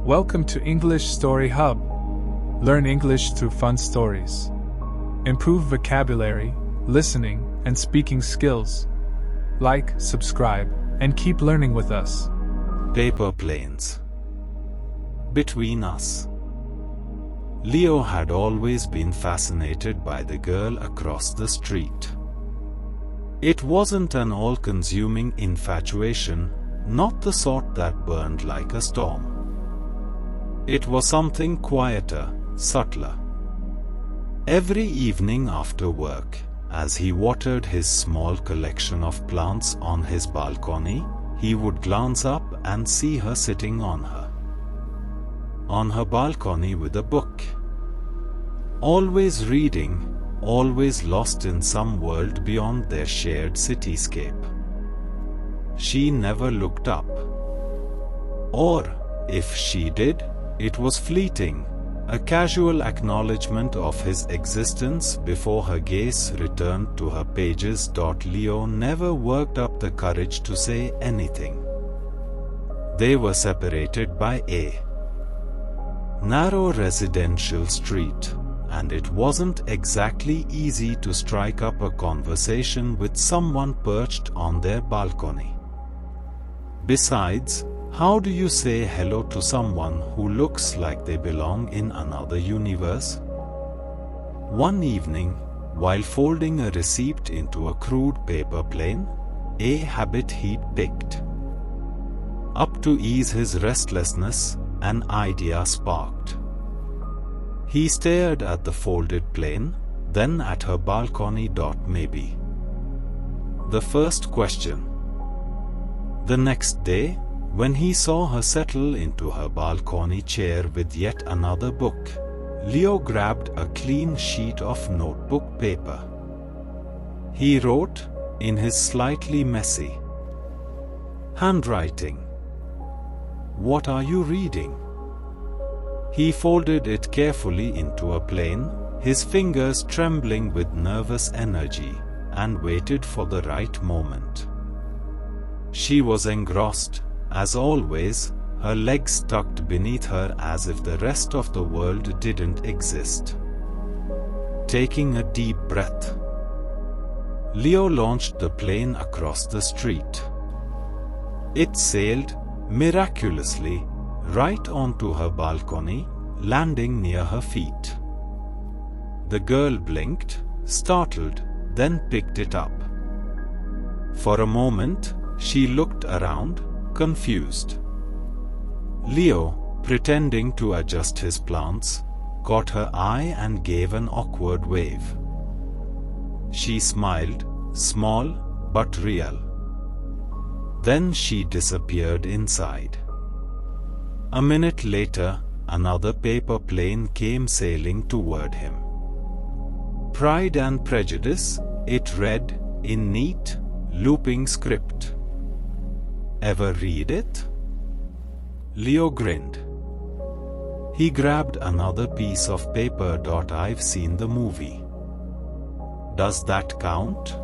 Welcome to English Story Hub. Learn English through fun stories. Improve vocabulary, listening, and speaking skills. Like, subscribe, and keep learning with us. Paper planes. Between us. Leo had always been fascinated by the girl across the street. It wasn't an all-consuming infatuation, not the sort that burned like a storm. It was something quieter, subtler. Every evening after work, as he watered his small collection of plants on his balcony, he would glance up and see her sitting on her balcony with a book. Always reading, always lost in some world beyond their shared cityscape. She never looked up. Or, if she did, it was fleeting, a casual acknowledgement of his existence before her gaze returned to her pages. Leo never worked up the courage to say anything. They were separated by a narrow residential street, and it wasn't exactly easy to strike up a conversation with someone perched on their balcony. Besides, how do you say hello to someone who looks like they belong in another universe? One evening, while folding a receipt into a crude paper plane, a habit he'd picked up to ease his restlessness, an idea sparked. He stared at the folded plane, then at her balcony. Maybe the first question. The next day, when he saw her settle into her balcony chair with yet another book, Leo grabbed a clean sheet of notebook paper. He wrote, in his slightly messy handwriting, "What are you reading?" He folded it carefully into a plane, his fingers trembling with nervous energy, and waited for the right moment. She was engrossed, as always, her legs tucked beneath her as if the rest of the world didn't exist. Taking a deep breath, Leo launched the plane across the street. It sailed, miraculously, right onto her balcony, landing near her feet. The girl blinked, startled, then picked it up. For a moment, she looked around, confused. Leo, pretending to adjust his plants, caught her eye and gave an awkward wave. She smiled, small but real. Then she disappeared inside. A minute later, another paper plane came sailing toward him. Pride and Prejudice, it read, in neat, looping script. Ever read it? Leo grinned. He grabbed another piece of paper. I've seen the movie. Does that count?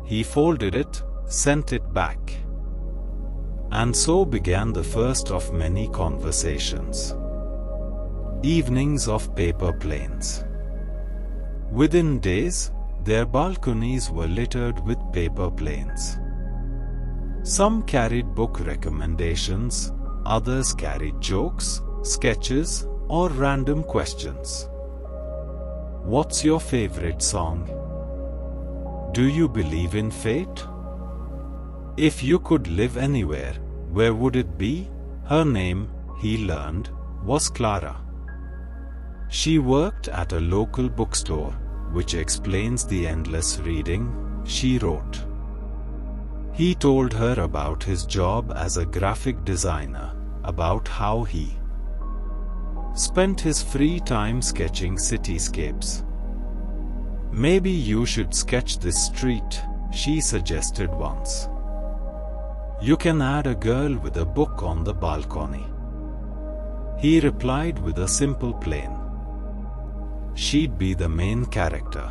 He folded it, sent it back. And so began the first of many conversations. Evenings of paper planes. Within days, their balconies were littered with paper planes. Some carried book recommendations, others carried jokes, sketches, or random questions. What's your favorite song? Do you believe in fate? If you could live anywhere, where would it be? Her name, he learned, was Clara. She worked at a local bookstore, which explains the endless reading, she wrote. He told her about his job as a graphic designer, about how he spent his free time sketching cityscapes. Maybe you should sketch this street, she suggested once. You can add a girl with a book on the balcony. He replied with a simple plane. She'd be the main character.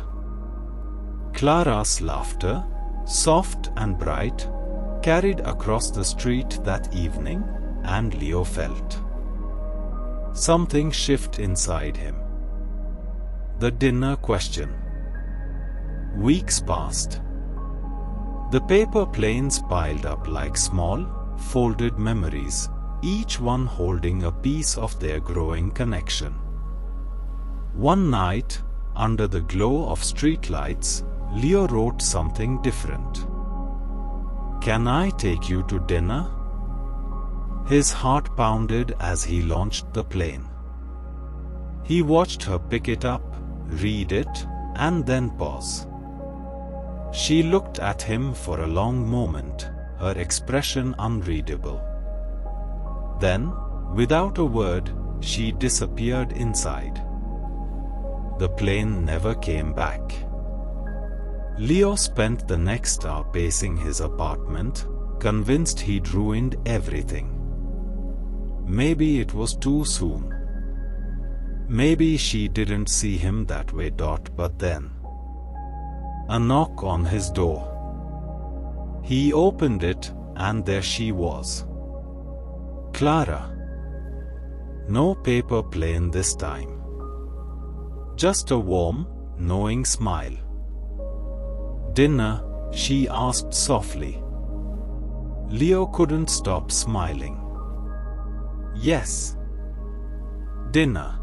Clara's laughter, soft and bright, carried across the street that evening, and Leo felt something shifted inside him. The dinner question. Weeks passed. The paper planes piled up like small, folded memories, each one holding a piece of their growing connection. One night, under the glow of streetlights, Leo wrote something different. "Can I take you to dinner?" His heart pounded as he launched the plane. He watched her pick it up, read it, and then pause. She looked at him for a long moment, her expression unreadable. Then, without a word, she disappeared inside. The plane never came back. Leo spent the next hour pacing his apartment, convinced he'd ruined everything. Maybe it was too soon. Maybe she didn't see him that way. But then, a knock on his door. He opened it, and there she was. Clara. No paper plane this time. Just a warm, knowing smile. "Dinner?" she asked softly. Leo couldn't stop smiling. "Yes. Dinner."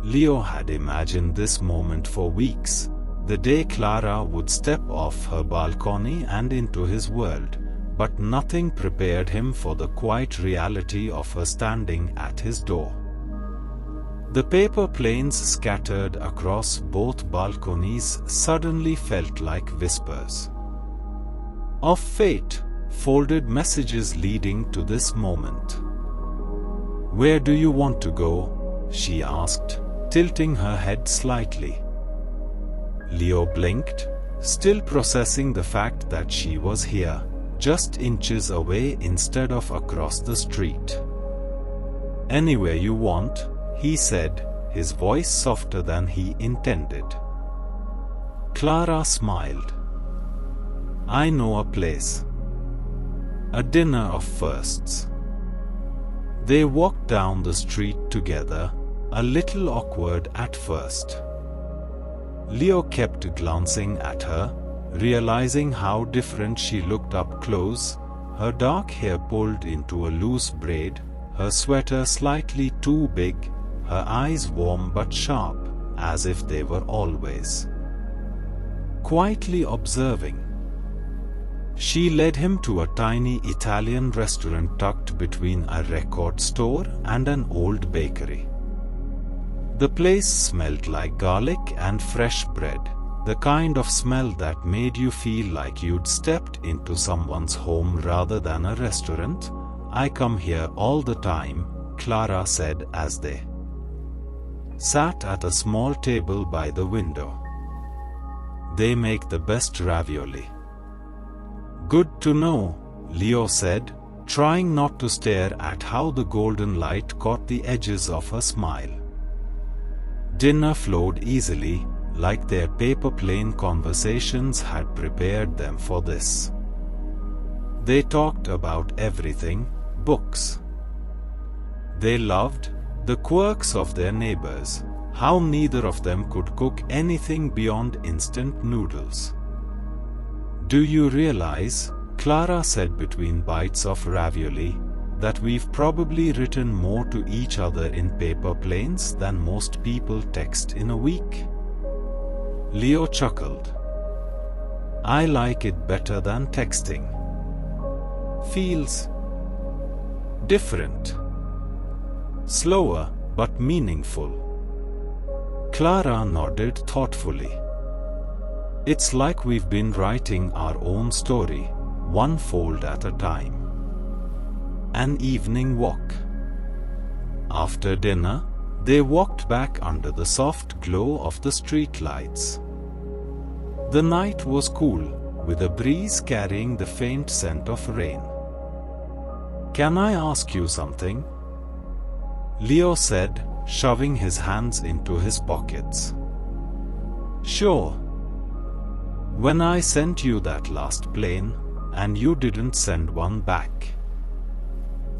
Leo had imagined this moment for weeks, the day Clara would step off her balcony and into his world, but nothing prepared him for the quiet reality of her standing at his door. The paper planes scattered across both balconies suddenly felt like whispers of fate, folded messages leading to this moment. "Where do you want to go?" she asked, tilting her head slightly. Leo blinked, still processing the fact that she was here, just inches away instead of across the street. "Anywhere you want," he said, his voice softer than he intended. Clara smiled. "I know a place. A dinner of firsts." They walked down the street together, a little awkward at first. Leo kept glancing at her, realizing how different she looked up close, her dark hair pulled into a loose braid, her sweater slightly too big, her eyes warm but sharp, as if they were always quietly observing. She led him to a tiny Italian restaurant tucked between a record store and an old bakery. The place smelled like garlic and fresh bread, the kind of smell that made you feel like you'd stepped into someone's home rather than a restaurant. "I come here all the time," Clara said as they sat at a small table by the window. "They make the best ravioli." "Good to know," Leo said, trying not to stare at how the golden light caught the edges of her smile. Dinner flowed easily, like their paper plane conversations had prepared them for this. They talked about everything, books they loved, the quirks of their neighbors, how neither of them could cook anything beyond instant noodles. "Do you realize," Clara said between bites of ravioli, "that we've probably written more to each other in paper planes than most people text in a week?" Leo chuckled. "I like it better than texting. Feels different. Slower, but meaningful." Clara nodded thoughtfully. "It's like we've been writing our own story, one fold at a time." An evening walk. After dinner, they walked back under the soft glow of the streetlights. The night was cool, with a breeze carrying the faint scent of rain. "Can I ask you something?" Leo said, shoving his hands into his pockets. "Sure. When I sent you that last plane, and you didn't send one back,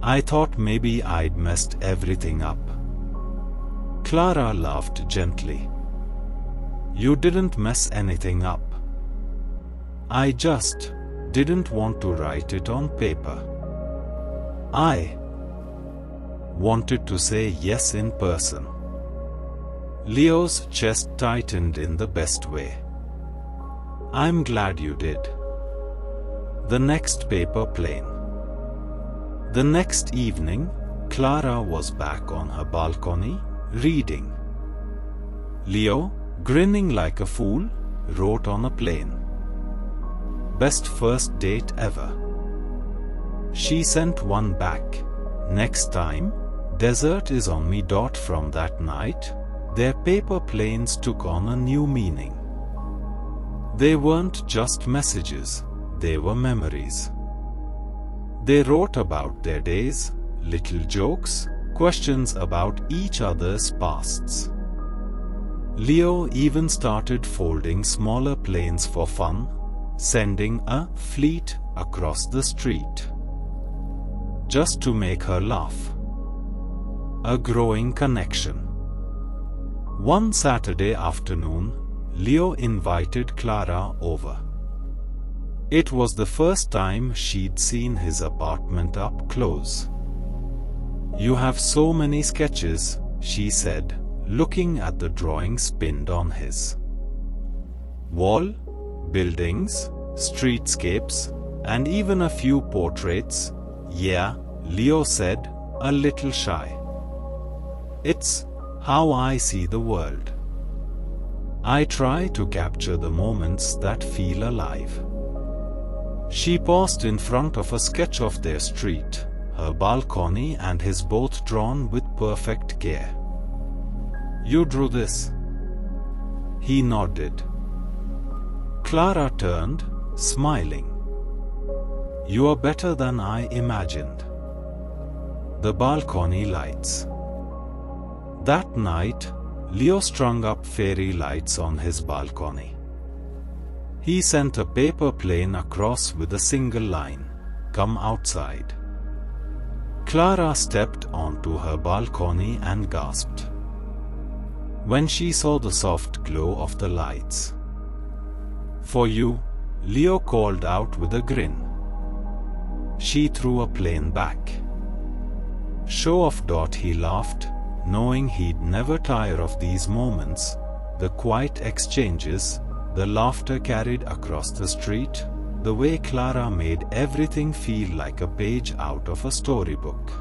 I thought maybe I'd messed everything up. Clara laughed gently. You didn't mess anything up. I just didn't want to write it on paper. I wanted to say yes in person. Leo's chest tightened in the best way. I'm glad you did. The next paper plane. The next evening, Clara was back on her balcony, reading. Leo, grinning like a fool, wrote on a plane. Best first date ever. She sent one back. Next time, desert is on me. From that night, their paper planes took on a new meaning. They weren't just messages, they were memories. They wrote about their days, little jokes, questions about each other's pasts. Leo even started folding smaller planes for fun, sending a fleet across the street. Just to make her laugh. A growing connection. One Saturday afternoon, Leo invited Clara over. It was the first time she'd seen his apartment up close. You have so many sketches, she said, looking at the drawings pinned on his wall, buildings, streetscapes, and even a few portraits. Yeah, Leo said, a little shy. It's how I see the world. I try to capture the moments that feel alive. She paused in front of a sketch of their street, her balcony and his both drawn with perfect care. You drew this? He nodded. Clara turned, smiling. You are better than I imagined. The balcony lights. That night, Leo strung up fairy lights on his balcony. He sent a paper plane across with a single line, "Come outside." Clara stepped onto her balcony and gasped when she saw the soft glow of the lights. For you, Leo called out with a grin. She threw a plane back. Show off. He laughed, knowing he'd never tire of these moments, the quiet exchanges, the laughter carried across the street, the way Clara made everything feel like a page out of a storybook.